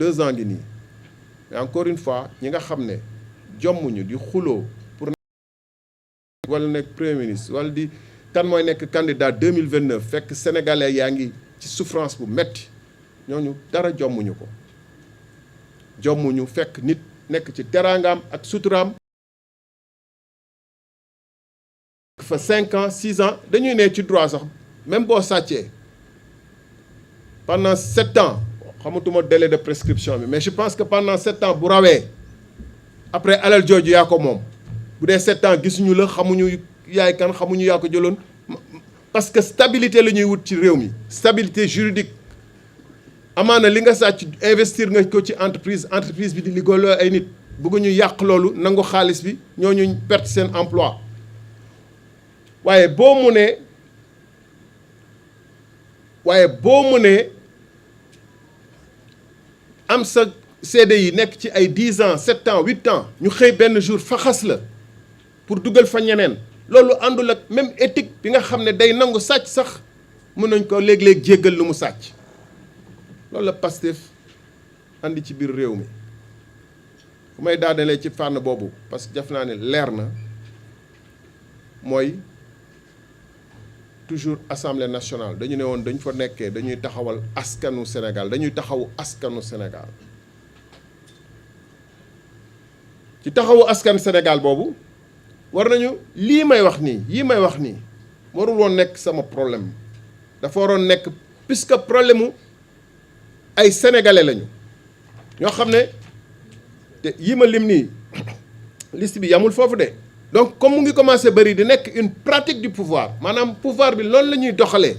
2 ans ngi nii mais encore une fois ñi nga xam ne jommuñu di xuloo pour wala nekk premier ministre wala di kan mooy nekk candidat 2029 fekk sénégalais yaa ngi ci souffrance bu metti ñooñu dara jommuñu ko jommuñu fekk nit nekk ci teraangaam ak suturaam fa 5 ans 6 ans dañuy ne ci droit sax même boo sàccee pendant 7 ans xamatuma délai de prescription bi mais je pense que pendant 7 ans bu rawee après alal jooju yaa ko moom bu dee 7 ans gisuñu la xamuñu yaay kan xamuñu yaa ko jëloon parce que stabilité la ñuy wut ci réew mi stabilité juridique amaana li nga sàcc investir nga ko ci entreprise bi di liggéeyloo ay nit bëgguñu yàq loolu nangu xaalis bi ñooñu perte seen emploi waaye boo mënee am sa CDI nekk ci ay 10 ans 7 ans 8 ans ñu xëy benn jour faxas la pour dugal fa ñeneen loolu àndul ak même éthique bi nga xam ne day nangu sàcc sax mën nañ ko léeg-léeg jéggal lu mu sàcc loolu la Pastef andi ci biir réew mi fu may daanelee ci fànn boobu parce que def naa ne leer na mooy toujours assemblée nationale dañu ne woon dañ fa nekkee dañuy taxawal askanu Sénégal dañuy taxawu askanu Sénégal ci taxawu askanu Sénégal boobu war nañu yii may wax nii warul woon nekk sama problème dafa waroon nekk puisque problème mu ay sénégalais lañu ñoo xam ne te yii ma lim nii liste bi yamul foofu de. donc comme mu ngi commencé bëri di nekk une pratique du pouvoir maanaam pouvoir bi loolu la ñuy doxalee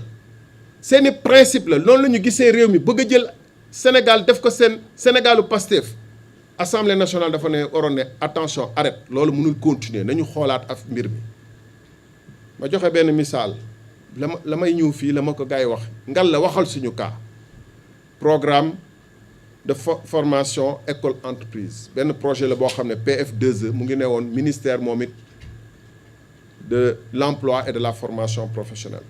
seeni principe la loolu la ñu gisee réew mi bëgg a jël Sénégal def ko seen Sénégalu Pastef assemblée nationale dafa ne waroon ne attention arrête loolu mënul continuer nañu xoolaat af mbir mi. ma joxe benn misaal la may ñëw fii la ma ko gars yi wax ngal la waxal suñu cas programme de formation école entreprise benn projet la boo xam ne PF2E mu ngi ne woon ministère moom it de l'emploi et de la formation professionnelle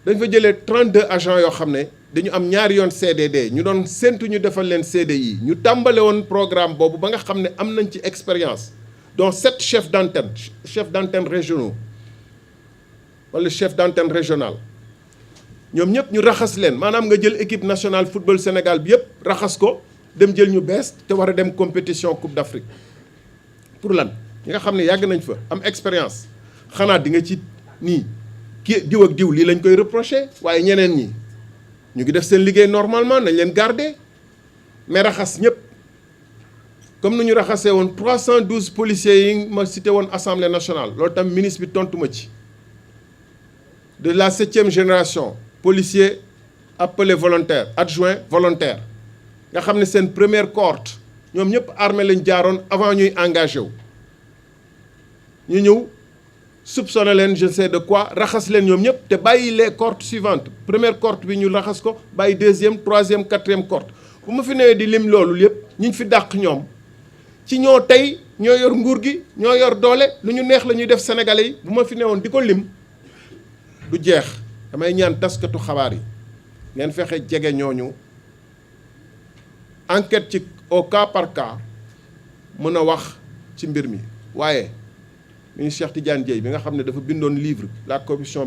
dañ fa jëlee 32 agents yoo xam ne dañu am ñaari yoon CDD ñu doon séntu ñu defal leen CDI ñu tàmbale woon programme boobu ba nga xam ne am nañ ci expérience dont 7 chefs d'antenne régionaux wala chef d'antenne régional ñoom ñëpp ñu raxas leen maanaam nga jël équipe nationale football Sénégal bi yëpp raxas ko dem jël ñu bees te war a dem compétition Coupe d'Afrique pour lan ñi nga xam ne yàgg nañ fa am expérience xanaa di nga ci nii kii diw ak diw lii lañ koy reprocher waaye ñeneen ñi ñu ngi def seen liggéey normalement nañ leen garder mais raxas ñëpp comme nu ñu raxasee woon 312 policiers yi ma cité woon assemblée nationale loolu tam ministre bi tontu ma ci de la 7e génération. policiers appelés volontaires adjoints volontaires nga xam ne seen première cohorte ñoom ñëpp armée lañ jaaroon avant ñuy engagé wu ñu ñëw soupçonné leen je sais de quoi raxas leen ñoom ñëpp te bàyyi les cohortes suivantes première cohorte bi ñu raxas ko bàyyi 2e 3e 4e cohorte bu ma fi newee di lim loolu yëpp ñi ñu fi dàq ñoom ci ñoo tey ñoo yor nguur gi ñoo yor doole lu ñu neex la ñuy def sénégalais yi bu ma fi newoon di ko lim du jeex. damay ñaan taskatu xabaar yi ngeen fexe jege ñooñu enquête ci au cas par cas mën a wax ci mbir mi waaye ministre Cheikh Tidiane Dièye bi nga xam ne dafa bindoon livre la corruption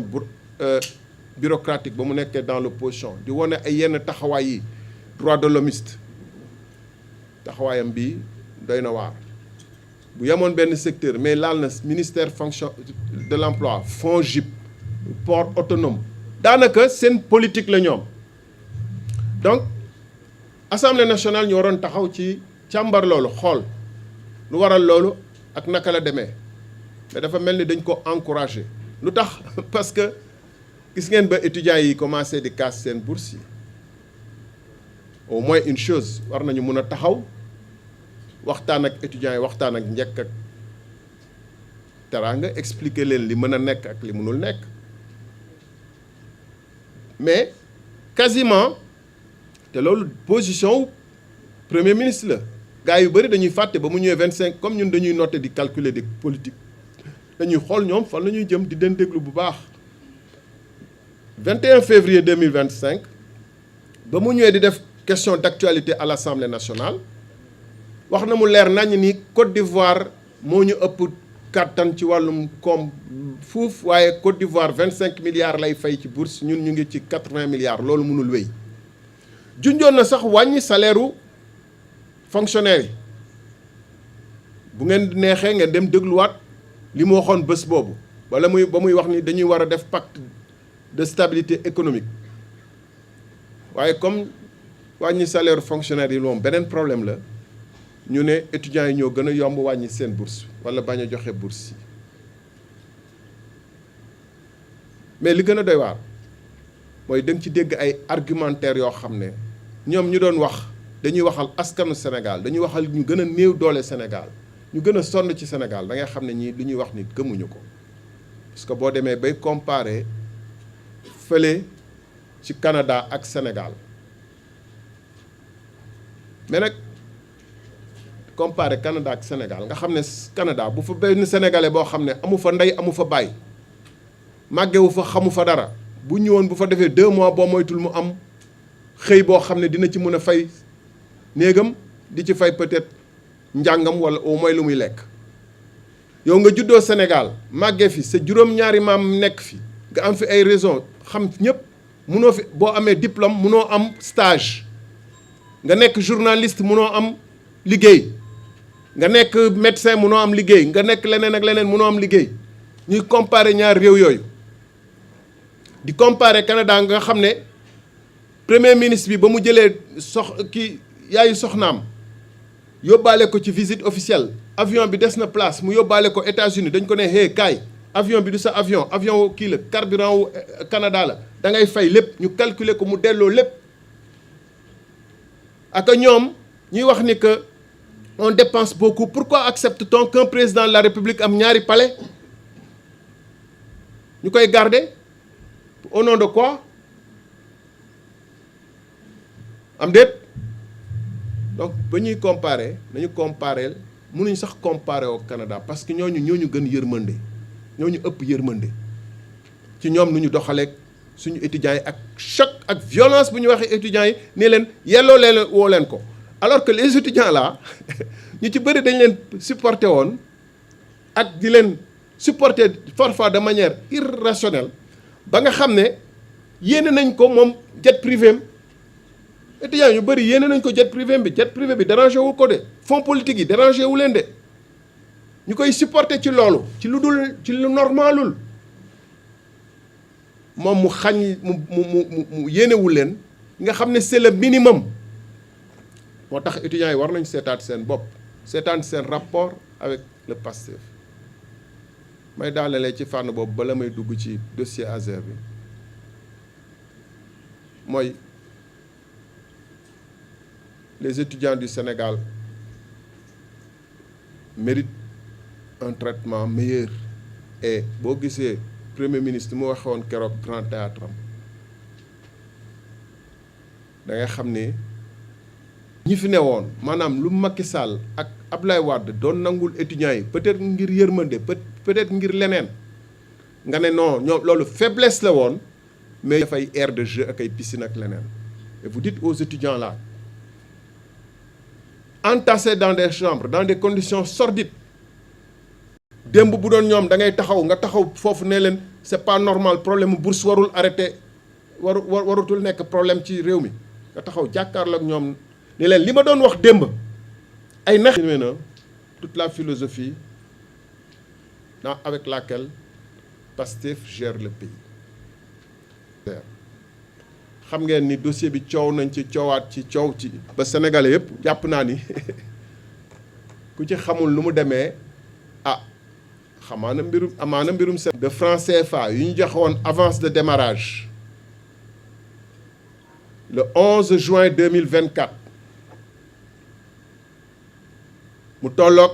bureaucratique ba mu nekkee dans l'opposition di wane ay yenn taxawaay yi droit de l'hommiste taxawaayam bi doy na waar bu yemoon benn secteur mais laal na ministère fonction de l'emploi FONGIP port autonome daanaka seen politique la ñoom donc assemblée nationale ñu waroon taxaw ci càmbar loolu xool lu waral loolu ak naka la demee mais dafa mel ni dañ ko encourager lu tax parce que gis ngeen ba étudiants yi commencé di casse seen bourse yi au moins une chose war nañu mun a taxaw waxtaan ak étudiants yi waxtaan ak njëkk ak teraanga expliquer leen li mën a nekk ak li mënul nekk mais quasiment te loolu position premier ministre la gars yu bëri dañuy fàtte ba mu ñëwee 25 comme ñun dañuy noter di calculer des politiques dañuy xool ñoom fan la ñuy jëm di den déglu bu baax 21 février 2025 ba mu ñëwee di def question d'actualité à l'Assemblée nationale wax na mu leer nañ ni Côte d'Ivoire moo ñu ëpp kàttan ci wàllum koom fuuf waaye Côte d'Ivoire 25 milliards lay fay ci bourse ñun ñu ngi ci 80 milliards loolu mënul wéy junjoon na sax wàññi salaire u fonctionnaire yi bu ngeen neexee ngeen dem dégluwaat li mu waxoon bés boobu wala ba muy wax ni dañuy war a def pacte de stabilité économique waaye comme wàññi salaire fonctionnaire yi moom beneen problème la ñu ne étudiants yi ñoo gën a yomb wàññi seen bourse wala bañ a joxe bourse yi mais li gën a doy waar mooy da nga ci dégg ay argumentaire yoo xam ne ñoom ñu doon wax dañuy waxal askanu Sénégal dañuy waxal ñu gën a néew doole Sénégal ñu gën a sonn ci Sénégal da ngay xam ne ñii li ñuy wax ni gëmuñu ko parce que boo demee bay comparer fële ci Canada ak Sénégal mais nag comparer Canada ak Sénégal nga xam ne Canada bu fa benn sénégalais boo xam ne amu fa ndey amu fa baay màggewu fa xamu fa dara bu ñëwoon bu fa defee 2 mois boo moytul mu am xëy boo xam ne dina ci mën a fay néegam di ci fay peut-être njàngam wala au moins lu muy lekk yow nga juddoo Sénégal màggee fi sa juróom-ñaari maam nekk fi nga am fi ay raison xam ñëpp munoo fi boo amee diplôme munoo am stage nga nekk journaliste munoo am liggéey nga nekk médecin munoo am liggéey nga nekk leneen ak leneen munoo am liggéey ñuy comparer ñaar réew yooyu di comparer Canada nga xam ne premier ministre bi ba mu jëlee yaayu soxnaam yóbbaale ko ci visite officielle avion bi des na place mu yóbbaale ko États-Unis dañ ko ne hey kaay avion bi du sa avion kii la carburant wu Canada la da ngay fay lépp ñu calculer ko mu delloo lépp ak ñoom ñuy wax ni que on dépense beaucoup pourquoi accepte-t-on qu'un président de la République am ñaari palais ñu koy garder au nom de quoi am déet donc ba ñuy comparer nañu comparer mënuñ sax comparer au Canada parce que ñooñu gën yërmande ñooñu ëpp yërmande ci ñoom nu ñu doxaleeg suñu étudiants yi ak choc ak violence bu ñu waxee étudiants yi ne leen yelloo leen woo leen ko alors que les étudiants là ñu ci bëri dañ leen supporter woon ak di leen supporter parfois de manière irrationnelle ba nga xam ne yéene nañ ko moom jet privé am étudiants yu bëri yéene nañ ko jet privé bi dérangé wu ko de fonds politique yi dérangé wu leen de ñu koy supporter ci loolu ci lu normalul moom mu xañ mu yéenewul leen nga xam ne c'est le minimum moo tax étudiants yi war nañ seetaat seen bopp seetaan seen rapport avec le PASTEF may daanalee ci fànn boobu bala may dugg ci dossier Azer bi mooy les étudiants du Sénégal méritent un traitement meilleur et boo gisee premier ministre mu waxoon keroog grand théâtre am da ngay xam ne ñi fi newoon maanaam lu Macky Sall ak Ablaye Wade doon nangul étudiants yi peut-être ngir yërmande peut-être ngir leneen nga ne non ñoom loolu faiblesse la woon mais dafay aire de jeu ak ay piscine ak leneen et vous dites aux étudiants là entassés dans des chambres dans des conditions sordides démb bu doon ñoom da ngay taxaw foofu ne leen c'est pas normal problème bourse warul arrêté warutul nekk problème ci réew mi nga taxaw jàkkaarloo ak ñoom ne leen li ma doon wax démb ay nax na toute la philosophie avec laquelle Pastef gère le pays. xam ngeen ni dossier bi coow nañ ci coowaat ci coow ci ba sénégalais yëpp jàpp naa ni ku ci xamul lu mu demee amaana mbirum de francs CFA yu ñu joxe woon avance de démarrage le 11 juin 2024 mu tolloog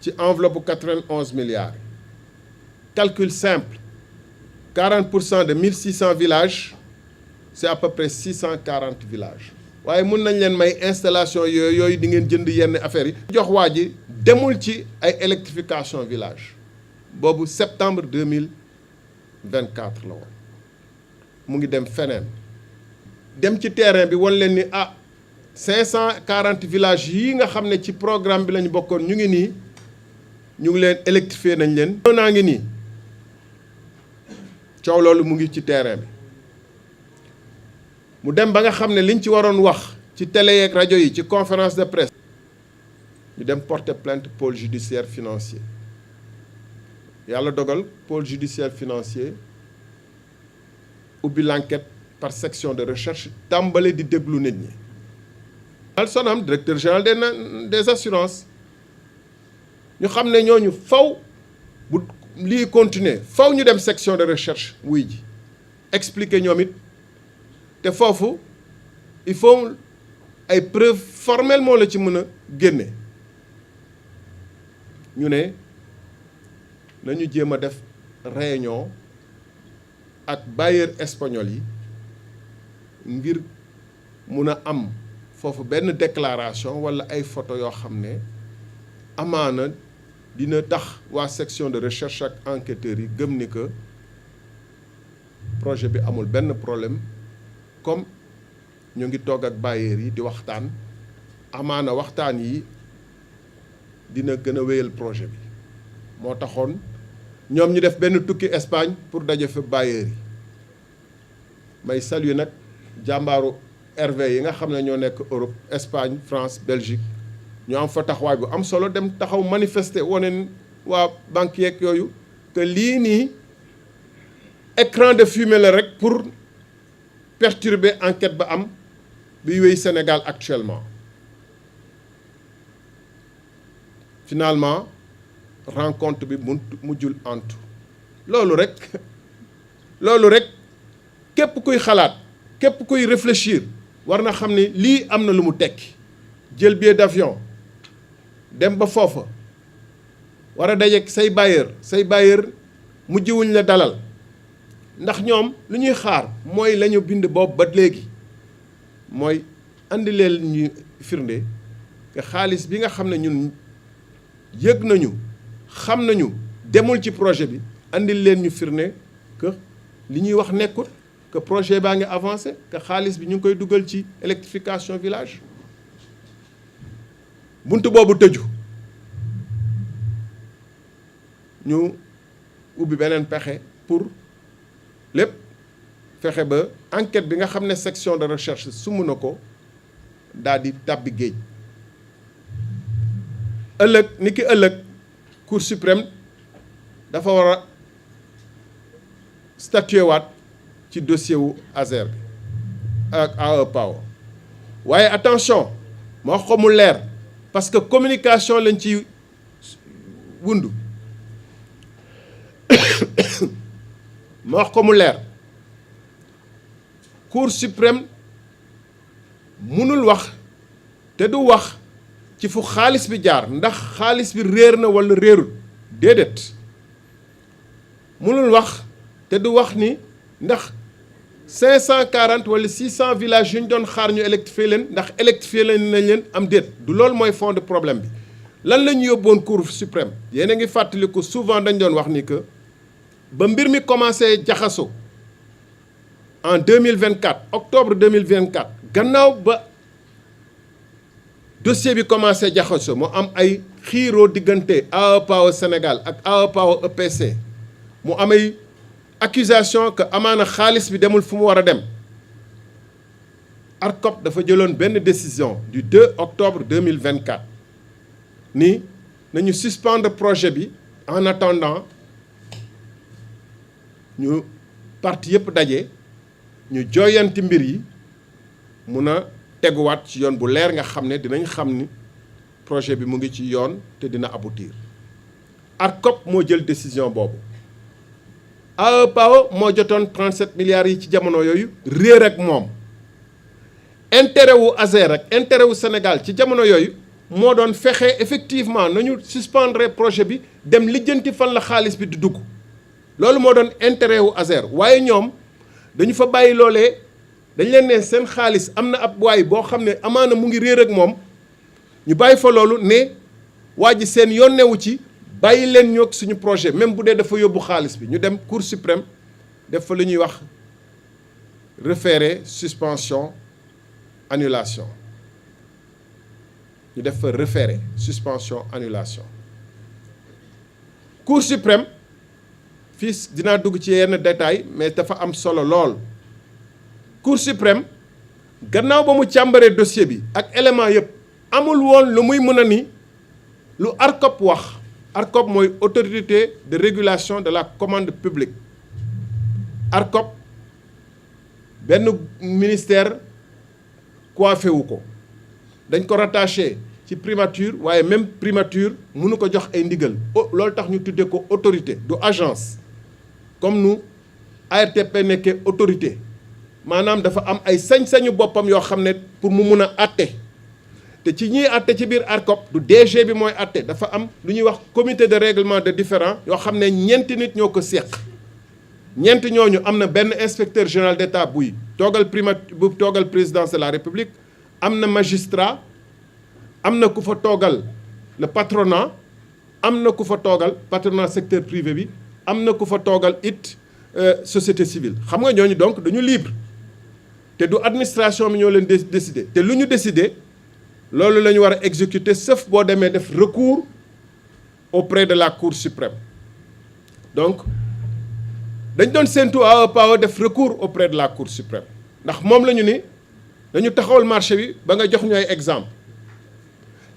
ci enveloppe 91 milliards calcul simple 40% de 1600 villages c'est à peu près 640 villages waaye mun nañ leen may installation yooyu di ngeen jënd yenn affaires yi jox waa ji demul ci ay électrification village boobu septembre 2024 la woon mu ngi dem feneen dem ci terrain bi wan leen ni 540 villages yi nga xam ne ci programme bi lañu bokkoon ñu ngi nii ñu ngi leen électrifié nañ leen. naa ngi nii coow loolu mu ngi ci terrain bi mu dem ba nga xam ne liñ ci waroon wax ci télé yeeg rajo yi ci conférence de presse ñu dem porter plainte pôle judiciaire financier yàlla dogal pôle judiciaire financier ubbi l'enquête par section de recherche tàmbale di déglu nit ñi. Sonam directeur général des assurances ñu xam ne ñooñu faw bu lii continuer faw ñu dem section de recherche wuy ji expliquer ñoom it te foofu il faut ay preuves formelles moo la ci mën a génne ñu ne nañu jéem a def réunion ak bailleur espagnol yi ngir mun a am foofu benn déclaration walla ay photo yoo xam ne amaana dina tax waa section de recherche ak enquêteurs yi gëm ni que projet bi amul benn problème comme ñu ngi toog ak bailleurs yi di waxtaan amaana waxtaan yi dina gën a wéyal projet bi moo taxoon ñoom ñu def benn tukki Espagne pour daje fa bailleurs yi may saluer nag jàmbaaru RV yi nga xam ne ñoo nekk Europe Espagne France Belgique ñoo am fa taxawaay bu am solo dem taxaw manifester wane waa banque yeeg yooyu que lii nii écran de fumée la rek pour perturber enquête ba am bi wéy Sénégal actuellement. Finalement rencontre bi mujjul antu loolu rek képp kuy xalaat képp kuy réfléchir war na xam ne lii am na lu mu tekki jël billet d'avion dem ba foofa war a dajeek say bailleur mujjiwuñ la dalal ndax ñoom lu ñuy xaar mooy la ñu bind boobu ba léegi mooy andi leen ñu firnde que xaalis bi nga xam ne ñun yëg nañu xam nañu demul ci projet bi andil leen ñu firnde que li ñuy wax nekkul que projet baa ngi avancé que xaalis bi ñu ngi koy dugal ci électrification village buntu boobu tëju ñu ubbi beneen pexe pour lépp fexe ba enquête bi nga xam ne section de recherche sumb na ko daal di tàbbi géej ëllëg Cour suprême dafa war a statuer waat ci dossier wu Azer bi ak AE Power waaye attention ma wax ko mu leer parce que communication lañ ci wundu ma wax ko mu leer Cour suprême mënul wax te du wax ci fu xaalis bi jaar ndax xaalis bi réer na walla réerul déedéet mënul wax te du wax ni ndax 540 walla 600 villages yu ñu doon xaar ñu électrifier leen ndax électrifier nañ leen am déet du loolu mooy fond de problème bi lan la ñu yóbboon Cour suprême yéen a ngi fàttaliku souvent dañ doon wax ni que ba mbir mi commencé jaxasoo en 2024 octobre 2024 gannaaw ba dossier bi commencé jaxasoo mu am ay xiiroo diggante AE Power Sénégal ak AE Power EPC mu am ay accusation que amaana xaalis bi demul fu mu war a dem ARCOP dafa jëloon benn décision du 2 octobre 2024 ni nañu suspendre projet bi en attendant ñu parti yëpp daje ñu jooyanti mbir yi mun a teguwaat ci yoon bu leer nga xam ne dinañ xam ni projet bi mu ngi ci yoon te dina aboutir ARCOP moo jël décision boobu AE Power moo jotoon 37 milliards yi ci jamono yooyu réer ak moom intérêt wu Azer ak intérêt wu Sénégal ci jamono yooyu moo doon fexe effectivement nañu suspendre projet bi dem lijjanti fan la xaalis bi di dugg loolu moo doon intérêt wu Azer waaye ñoom dañu fa bàyyi loolee dañ leen ne seen xaalis am na ab waay boo xam ne amaana mu ngi réer ak moom ñu bàyyi fa loolu ne waa ji seen yoon newu ci bàyyi leen ñoo suñu projet même bu dee dafa yóbbu xaalis bi ñu dem Cour suprême def fa lu ñuy wax référé suspension annulation ñu def fa référé suspension annulation Cour suprême fii dinaa dugg ci yenn détails mais dafa am solo lool Cour suprême gannaaw ba mu càmbaree dossier bi ak élément yëpp amul woon lu muy mën a ni lu ARCOP wax ARCOP mooy autorité de régulation de la commande publique ARCOP benn ministère coiffé wu ko dañ ko rattaché ci primature waaye même primature mënu ko jox ay ndigal loolu tax ñu tuddee ko autorité du agence comme nu ARTP nekkee autorité maanaam dafa am ay sañ-sañu boppam yoo xam ne pour mu mun a àtte te ci ñiy àtte ci biir ARCOP du DG bi mooy àtte dafa am lu ñuy wax comité de règlement de différend yoo xam ne ñeenti nit ñoo ko séq ñeent ñooñu am na benn inspecteur général d'État buy toogal présidence de la République am na magistrat am na ku fa toogal le patronat am na ku fa toogal patronat secteur privé bi am na ku fa toogal it société civile xam nga ñooñu donc dañu libre te du administration bi ñoo leen décider te lu ñu décider loolu la ñu war a exécuter sauf boo demee def recours auprès de la Cour suprême donc dañ doon séntu AEPAO def recours auprès de la Cour suprême ndax moom la ñu ni dañu taxawal marché bi ba nga jox ñu ay exemple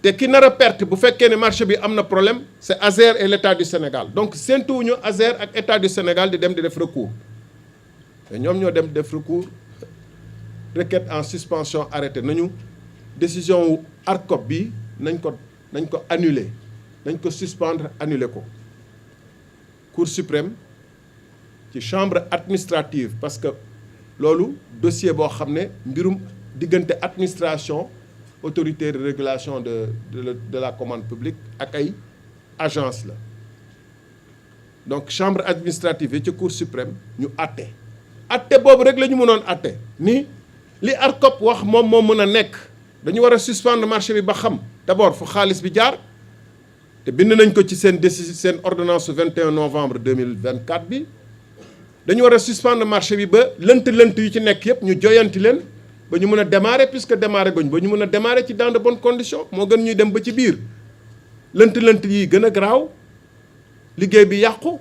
te ki nar a perte bu fekkee ne marché bi am na problème c'est ASER et l'État du Sénégal donc séntuwuñu ASER ak État du Sénégal di dem di def recours te ñoom ñoo dem def recours requête en suspension arrêté nañu décision wu ARCOP bi nañ ko annuler nañ ko suspendre annuler ko Cour suprême ci chambre administrative parce que loolu dossier boo xam ne mbirum diggante administration autorité de régulation de la commande publique ak ay agence la donc chambre administrative yi ci Cour suprême ñu àtte boobu rek la ñu mënoon àtte ni li ARCOP wax moom moo mën a nekk dañu war a suspendre marché bi ba xam d'abord fu xaalis bi jaar te bind nañ ko ci seen décision seen ordonnance su 21 novembre 2024 bi dañu war a suspendre marché bi ba lënt yu ci nekk yëpp ñu joyanti leen ba ñu mën a démarrer puisque démarrer guñ ba ñu mën a démarrer ci dans de bonnes conditions moo gën ñuy dem ba ci biir lënt yi gën a garaaw liggéey bi yàqu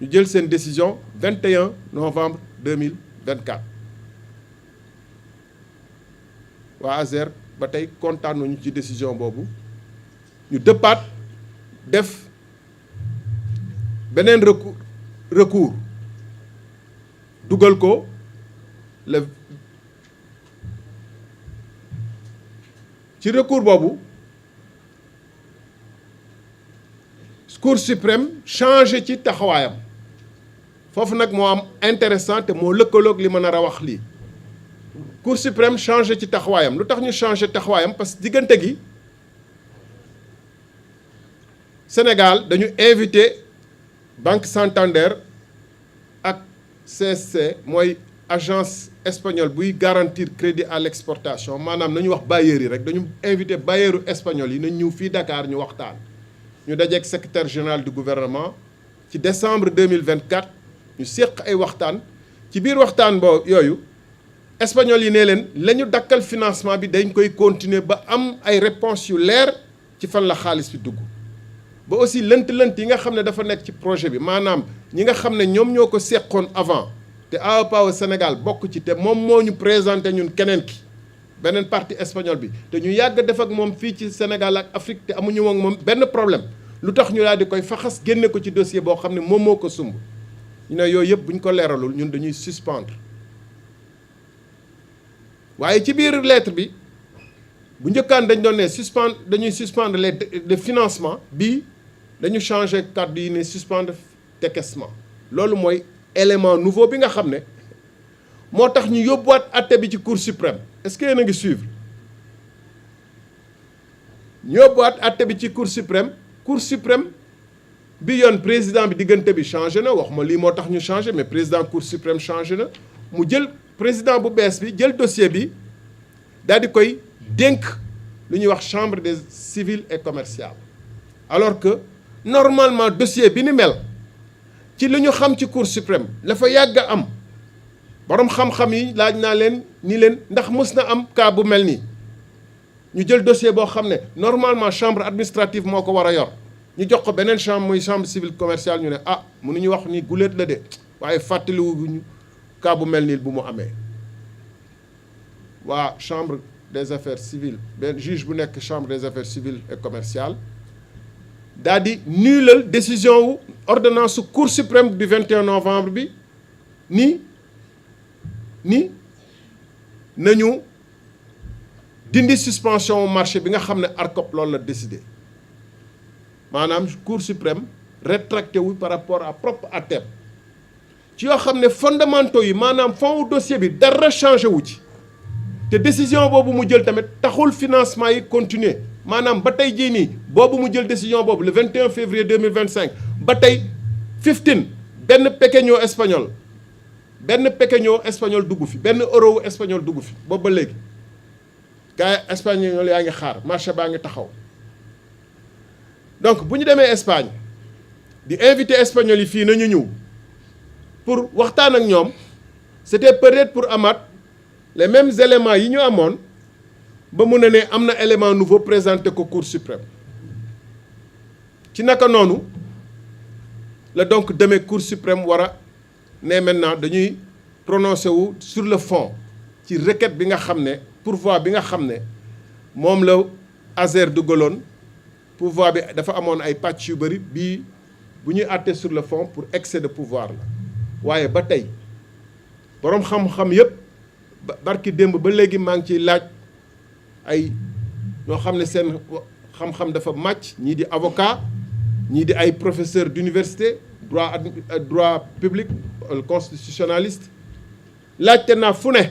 ñu jël seen décision 21 novembre 2024 waa ASER ba tey kontaan nañu ci décision boobu ñu dëppaat def beneen recours dugal ko ci recours boobu Cour suprême changé ci taxawaayam foofu nag moo am intéressant te moo lëkkaloog li ma nar a wax lii Cour suprême changé ci taxawaayam lu tax ñu changé taxawaayam parce que diggante gi Sénégal dañu invité Banque Santander ak CSC mooy agence espagnole buy garantir crédit à l'exportation maanaam nañu wax bailleurs yi rek dañu invité bailleurs espagnol yi nañ ñëw fii Dakar ñu waxtaan ñu dajeek secrétaire général du gouvernement ci décembre 2024 ñu séq ay waxtaan ci biir waxtaan yooyu espagnol yi ne leen la ñu dakkal financement bi dañ koy continuer ba am ay réponses yu leer ci fan la xaalis bi dugg ba aussi lënt yi nga xam ne dafa nekk ci projet bi maanaam ñi nga xam ne ñoom ñoo ko seqoon avant te AEPAO Sénégal bokk ci te moom moo ñu présenté ñun keneen ki beneen partie espagnol bi te ñu yàgg def ak moom fii ci Sénégal ak Afrique te amuñu woon moom benn problème lu tax ñu daal di koy faxas génne ko ci dossier boo xam ne moom moo ko sumb ñu ne yooyu yëpp bu ñu ko leeralul ñun dañuy suspendre waaye ci biir lettre bi bu njëkkaan dañ doon ne dañuy suspendre les financements bii dañu changer kàddu yi ne suspendre décaissement loolu mooy élément nouveau bi nga xam ne moo tax ñu yóbbuwaat àtte bi ci Cour suprême est-ce que yéen a ngi suivre ñu yóbbuwaat àtte bi ci Cour suprême bi yoon président bi diggante bi changé na wax ma lii moo tax ñu changé mais président Cour suprême changé na mu jël président bu bees bi jël dossier bi daal di koy dénk lu ñuy wax chambre des civils et commerciales alors que normalement dossier bi ni mel ci li ñu xam ci Cour suprême la fa yàgg a am borom xam-xam yi laaj naa leen ni leen ndax mës na am cas bu mel nii ñu jël dossier boo xam ne normalement chambre administrative moo ko war a yor ñu jox ko beneen chambre muy chambre civile commerciale ñu ne ah mënuñu wax ni guléet la de waaye fàttaliwuñu cas bu mel nii bu mu amee. waa chambre des affaires civiles benn juge bu nekk chambre des affaires civiles et commerciales daal di nulal décision wu ordonnance su cour suprême du 21 novembre bi ni nañu dindi suspension marché bi nga xam ne ARCOP loolu la décidé maanaam cour suprême rétracté wu par rapport à propre àtteem ci yoo xam ne fondamentaux yi maanaam fond wu dossier bi dara changé wu ci te décision boobu mu jël tamit taxul financement yi continuer maanaam ba tey jii nii boobu mu jël décision boobu le 21 février 2025 ba tey 15 benn pequeño espagnol dugg fi benn euro espagnol dugg fi boobu ba léegi gars yi espagnol yaa ngi xaar marché baa ngi taxaw donc bu ñu demee Espagne di invité espagnol yi fii nañu ñëw pour waxtaan ak ñoom c'était peut-être pour amaat les mêmes éléments yi ñu amoon ba mun a ne am na élément nouveau présenté ko Cour suprême ci naka noonu la donc demee Cour suprême war a ne maintenant dañuy prononcé wu sur le fond ci requête bi nga xam ne pourvoi bi nga xam ne moom la Azer dugaloon pouvoir bi dafa amoon ay pàcc yu bëri bii bu ñuy àtte sur le fond pour excès de pouvoir la waaye ba tey boroom xam-xam yépp barki démb ba léegi maa ngi ciy laaj ay ñoo xam ne seen xam-xam dafa màcc ñii di avocat ñii di ay professeur d'université droit public constitutionnaliste laajte naa fu ne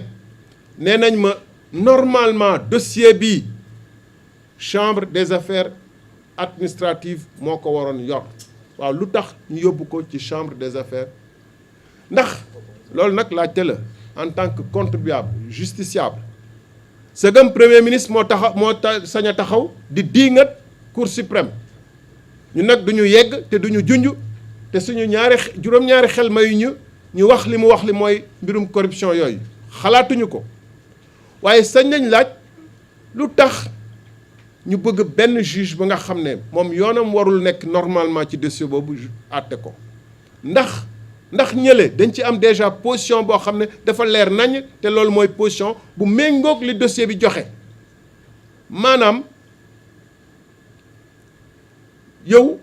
nee nañ ma normalement dossier bi chambre des affaires administratives moo ko waroon yor waaw lu tax ñu yóbbu ko ci chambre des affaires ndax loolu nag laajte la en tant que contribuable justiciable sëgam premier ministre moo sañ a taxaw di diingat cour suprême ñu nag duñu yegg te duñu junj te suñu juróom-ñaari xel mayu ñu wax li mu wax li mooy mbirum corruption yooyu xalaatuñu ko waaye sañ nañ laaj lu tax ñu bëgg benn juge ba nga xam ne moom yoonam warul nekk normalement ci dossier boobu àtte ko ndax ñële dañ ci am déjà position boo xam ne dafa leer nañ te loolu mooy position bu méngoog li dossier bi joxe maanaam yow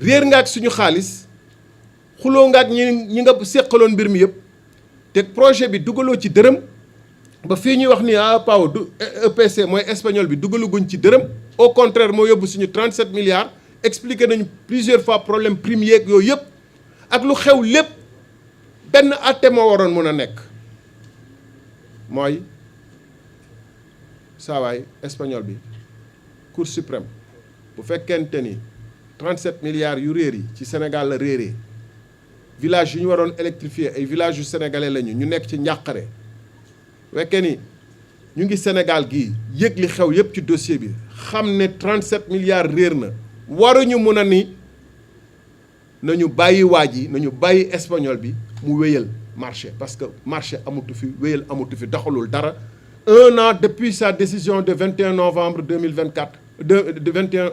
réer nga ak suñu xaalis xuloo nga ak ñi nga séqaloon mbir mi yëpp te projet bi dugaloo ci dërëm ba fii ñuy wax ni PAO du EPC mooy espagnol bi dugaluguñ ci dërëm au contraire moo yóbbu suñu 37 milliards expliqué nañu plusieurs fois problème prime yeeg yooyu yëpp ak lu xew lépp benn àtte moo waroon mën a nekk mooy saawaay espagnol bi cour suprême bu fekkente ni 37 milliards yu réer yi ci Sénégal la réeree village yu ñu waroon électrifier ay villages yu sénégalais lañu ñu nekk ci njàqare fekkee ni ñu ngi Sénégal gii yëg li xew yépp ci dossier bi xam ne 37 milliards réer na waruñu mën a ni nañu bàyyi waaj yi nañu bàyyi espagnol bi mu wéyal marché parce que marché amatu fi wéyal amatu fi doxalul dara 1 an depuis sa décision de 21 novembre 2024 de 21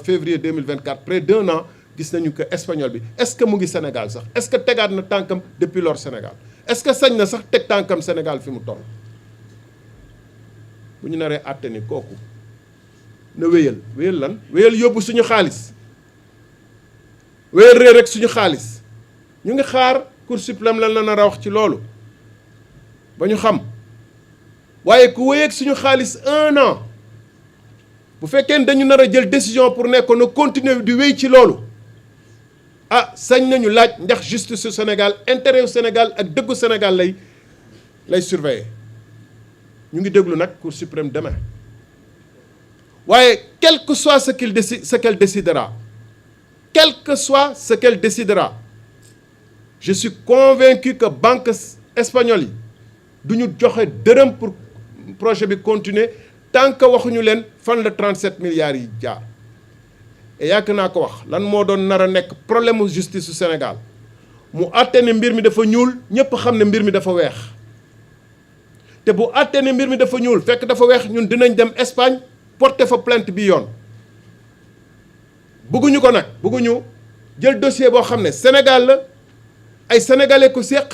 février 2024 près d'1 an gis nañu que espagnol bi est-ce que mu ngi Sénégal sax est-ce que tegaat na tànkam depuis lors Sénégal est-ce que sañ na sax teg tànkam Sénégal fi mu toll bu ñu naree àtte ni kooku na wéyal lan wéyal yóbbu suñu xaalis wéyal réer rek suñu xaalis ñu ngi xaar Cour suprême lan la nar a wax ci loolu ba ñu xam waaye ku wéyeeg suñu xaalis 1 an bu fekkee ne dañu nar a jël décision pour nekkoon na continuer di wéy ci loolu sañ nañu laaj ndax justice su Sénégal intérêt yu Sénégal ak dëggu Sénégal lay surveiller ñu ngi déglu nag Cour suprême demain waaye quel que soit ce qu'elle décidera quel que soit ce qu'elle décidera je suis convaincu que banque espagnole yi du ñu joxe dërëm pour projet bi continuer tant que waxuñu leen fan la 37 milliards yi jaar et yàgg naa ko wax lan moo doon nar a nekk problème mu justice su Sénégal mu àtte ne mbir mi dafa ñuul ñépp xam ne mbir mi dafa weex te bu àtte ne mbir mi dafa ñuul fekk dafa weex ñun dinañ dem Espagne porter fa plainte bi yoon bëgguñu ko nag bëgguñu jël dossier boo xam ne Sénégal la ay sénégalais ko séq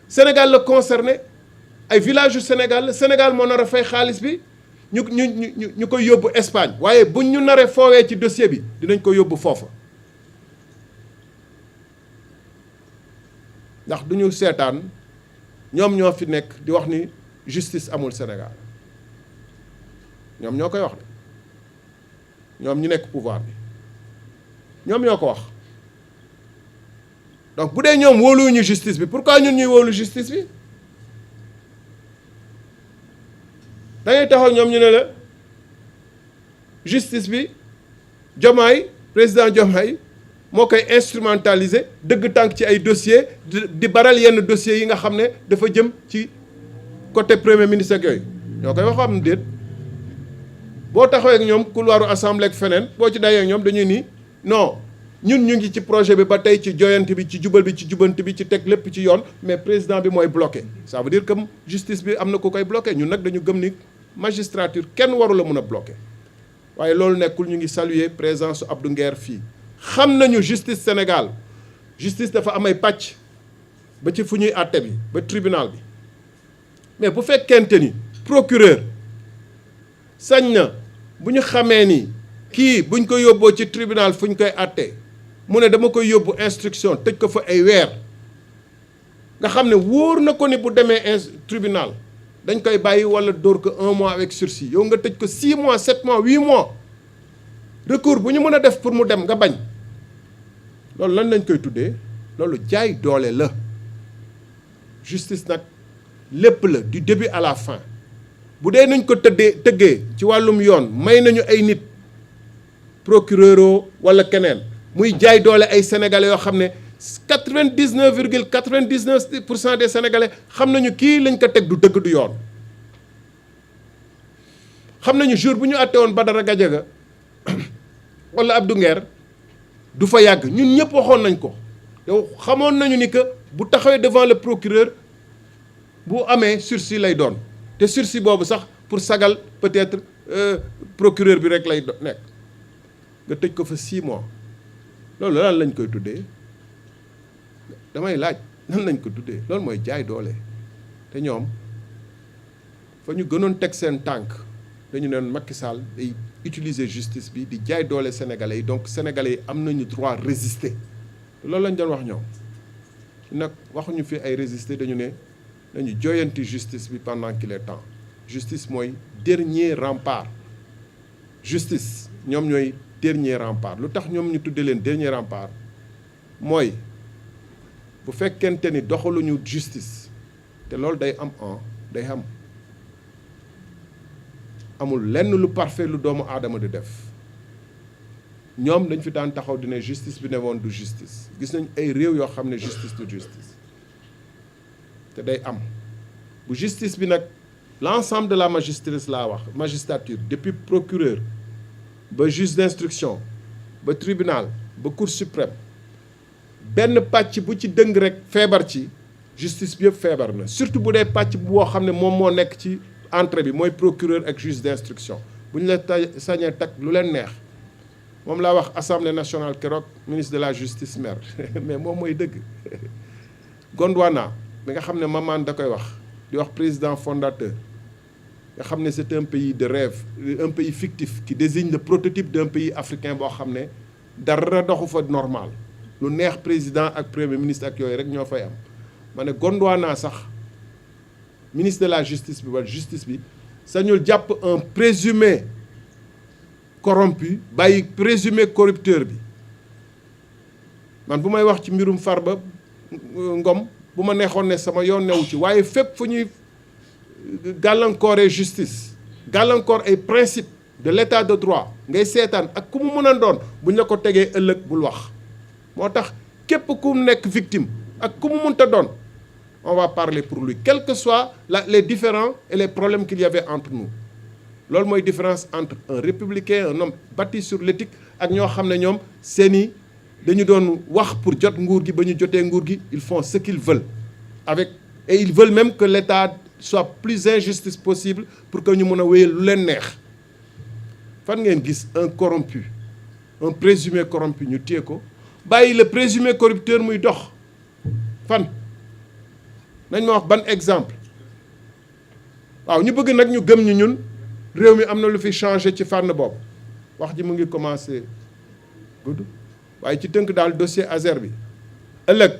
Sénégal la concerné ay village yu Sénégal la Sénégal moo nar a fay xaalis bi ñu koy yóbbu Espagne waaye buñ ñu naree foowee ci dossier bi dinañ ko yóbbu foofa ndax duñu seetaan ñoom ñoo fi nekk di wax ni justice amul Sénégal ñoom ñoo koy wax de ñoom ñu nekk pouvoir bi ñoom ñoo ko wax donc bu dee ñoom wóoluwuñu justice bi pourquoi ñun ñuy wóolu justice bi dangay taxaw ñoom ñu ne la justice bi Diomaye président Diomaye moo koy instrumentaliser dëgg tànk ci ay dossiers di baral yenn dossiers yi nga xam ne dafa jëm ci côté premier ministre ak yooyu ñoo koy wax am déet boo taxawee ak ñoom couloiru assemblée ak feneen boo ci dayee ak ñoom dañuy nii non ñun ñu ngi ci projet bi ba tey ci joyante bi ci jubal bi ci jubanti bi ci teg lépp ci yoon mais président bi mooy bloqué ça veut dire que justice bi am na ku koy bloqué ñun nag dañu gëm ni magistrature kenn waru la mun a bloqué waaye loolu nekkul ñu ngi saluer présence Abdou Nguer fii xam nañu justice Sénégal justice dafa am ay pàcc ba ci fu ñuy àtte bi ba tribunal bi mais bu fekkente ni procureur sañ na bu ñu xamee ni kii buñ ko yóbboo ci tribunal fu ñu koy àttee mu ne dama koy yóbbu instruction tëj ko fa ay weer nga xam ne wóor na ko ni bu demee tribunal dañ koy bàyyi wala dóor ko 1 mois avec sursis yow nga tëj ko 6 mois 7 mois 8 mois recours bu ñu mën a def pour mu dem nga bañ loolu lan lañ koy tuddee loolu jaay doole la justice nag lépp la du début à la fin bu dee nañ ko tëggee ci wàllum yoon may nañu ay nit procureur wala keneen muy jaay doole ay sénégalais yoo xam ne 99,99% des sénégalais xam nañu kii lañ ko teg du dëgg du yoon xam nañu jour bu ñu àtte woon Badara Gadiaga wala Abdou Nguer du fa yàgg ñun ñëpp waxoon nañ ko yow xamoon nañu ni que bu taxawee devant le procureur bu amee sursis lay doon te sursis boobu sax pour sagal peut-être procureur bi rek lay nekk nga tëj ko fa 6 mois loolu lan lañ koy tuddee damay laaj nan lañ ko tuddee loolu mooy jaay doole te ñoom fa ñu gënoon teg seen tànk dañu neen Macky Sall day utiliser justice bi di jaay doole sénégalais yi donc sénégalais yi am nañu droit résister loolu lañ doon wax ñoom nag waxuñu fi ay résister dañu ne nañu joyanti justice bi pendant qu'il est temps justice mooy dernier rempart justice ñoom ñooy dernier rempart lu tax ñoom ñu tuddee leen dernier rempart mooy bu fekkente ni doxaluñu justice te loolu day am day am amul lenn lu parfait lu doomu aadama di def ñoom dañ fi daan taxaw dina justice bi ne woon du justice gis nañ ay réew yoo xam ne justice du justice te day am bu justice bi nag l'ensemble de la magistrature depuis procureur ba juge d'instruction ba tribunal ba cour suprême benn pàcc bu ci dëng rek feebar ci justice bi yëpp feebar na surtout bu dee pàcc boo xam ne moom moo nekk ci entrée bi mooy procureur ak juge d'instruction bu ñu la sañee tag lu leen neex moom laa wax assemblée nationale keroog ministre de la justice maire mais moom mooy dëgg Gondwana bi nga xam ne Mamane da koy wax di wax président fondateur nga xam ne c'est un pays de rêve un pays fictif qui désigne le prototype d'un pays africain boo xam ne dara doxu fa normal lu neex président ak premier ministre ak yooyu rek ñoo fay am ma ne Gondwana sax ministre de la justice bi wala justice bi sañul jàpp un présumé corrompu bàyyi présumé corrupteur bi man bu may wax ci mbirum Farba Ngom bu ma neexoon ne sama yoon newu ci waaye fépp fu ñuy gàllankooree justice gàllankoor ay principe de l'état de droit ngay seetaan ak ku mu mën a doon bu ñu la ko tegee ëllëg bul wax moo tax képp ku nekk victime ak ku mu mënta doon on va parler pour lui quels que soient les différends et les problèmes qu'il y avait entre nous loolu mooy différence entre un républicain un homme bâti sur l'éthique ak ñoo xam ne ñoom seeni dañu doon wax pour jot nguur gi ba ñu jotee nguur gi ils font ce qu'ils veulent et ils veulent même que l'État soit plus injustice possible pour que ñu mën a wéyal lu leen neex. Fan ngeen gis un corrompu un présumé corrompu ñu téye ko bàyyi le présumé corrupteur muy dox fan nañ ma wax ban exemple waaw ñu bëgg nag ñu gëm ñu ñun réew mi am na lu fi changé ci fànn boobu wax ji mu ngi commencé gudd waaye ci tënk daal dossier Azer bi ëllëg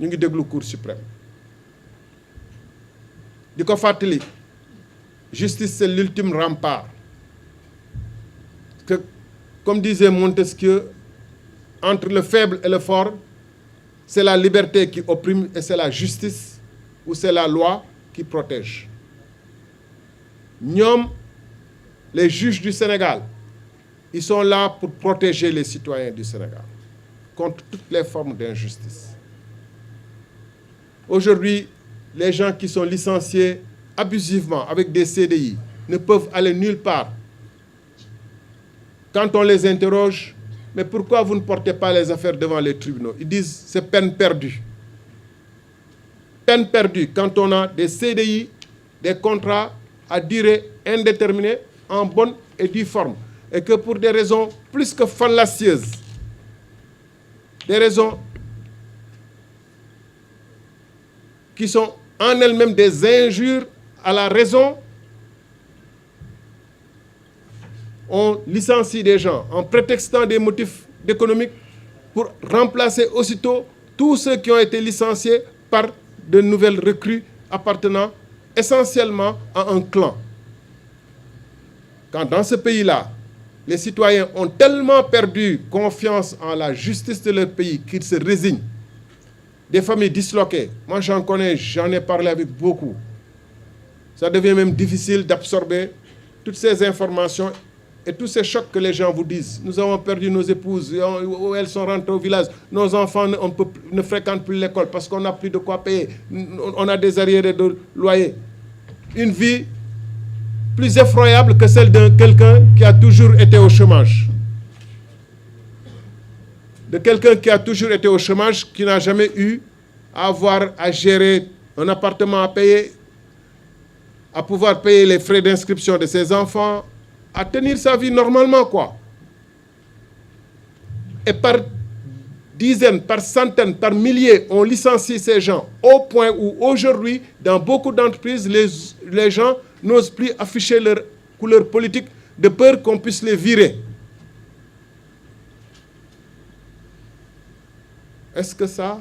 ñu ngi déglu Cour suprême di ko fàttali justice c'est l'ultime rempart que comme disait Montesquieu entre le faible et le fort c'est la liberté qui opprime et c'est la justice ou c'est la loi qui protège. Ñoom les juges du Sénégal ils sont là pour protéger les citoyens du Sénégal contre toutes les formes d'injustice. Aujourd'hui, les gens qui sont licenciés abusivement avec des CDI ne peuvent aller nulle part. Quand on les interroge, mais pourquoi vous ne portez pas les affaires devant les tribunaux? Ils disent c'est peine perdue. Peine perdue quand on a des CDI, des contrats à durée indéterminée en bonne et due forme. Et que pour des raisons plus que fallacieuses, des raisons qui sont en elles-mêmes des injures à la raison, on licencie des gens en prétextant des motifs économiques pour remplacer aussitôt tous ceux qui ont été licenciés par de nouvelles recrues appartenant essentiellement à un clan. Quand dans ce pays-là, les citoyens ont tellement perdu confiance en la justice de leur pays qu'ils se résignent. Des familles disloquées, moi j'en connais, j'en ai parlé avec beaucoup. Ça devient même difficile d'absorber toutes ces informations et tous ces chocs que les gens vous disent. Nous avons perdu nos épouses, elles sont rentrées au village, nos enfants ne fréquentent plus l'école parce qu'on n'a plus de quoi payer, on a des arriérés de loyer. Une vie plus effroyable que celle de quelqu'un qui a toujours été au chômage. De quelqu'un qui a toujours été au chômage, qui n'a jamais eu à avoir à gérer un appartement à payer, à pouvoir payer les frais d'inscription de ses enfants, à tenir sa vie normalement, quoi. Et par dizaines, par centaines, par milliers, on licencie ces gens au point où aujourd'hui, dans beaucoup d'entreprises, les gens n'osent plus afficher leur couleur politique de peur qu'on puisse les virer. Est-ce que ça,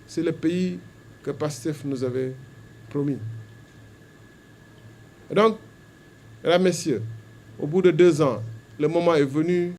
c'est le pays que Pastef nous avait promis? Et donc, mesdames, messieurs, au bout de 2 ans, le moment est venu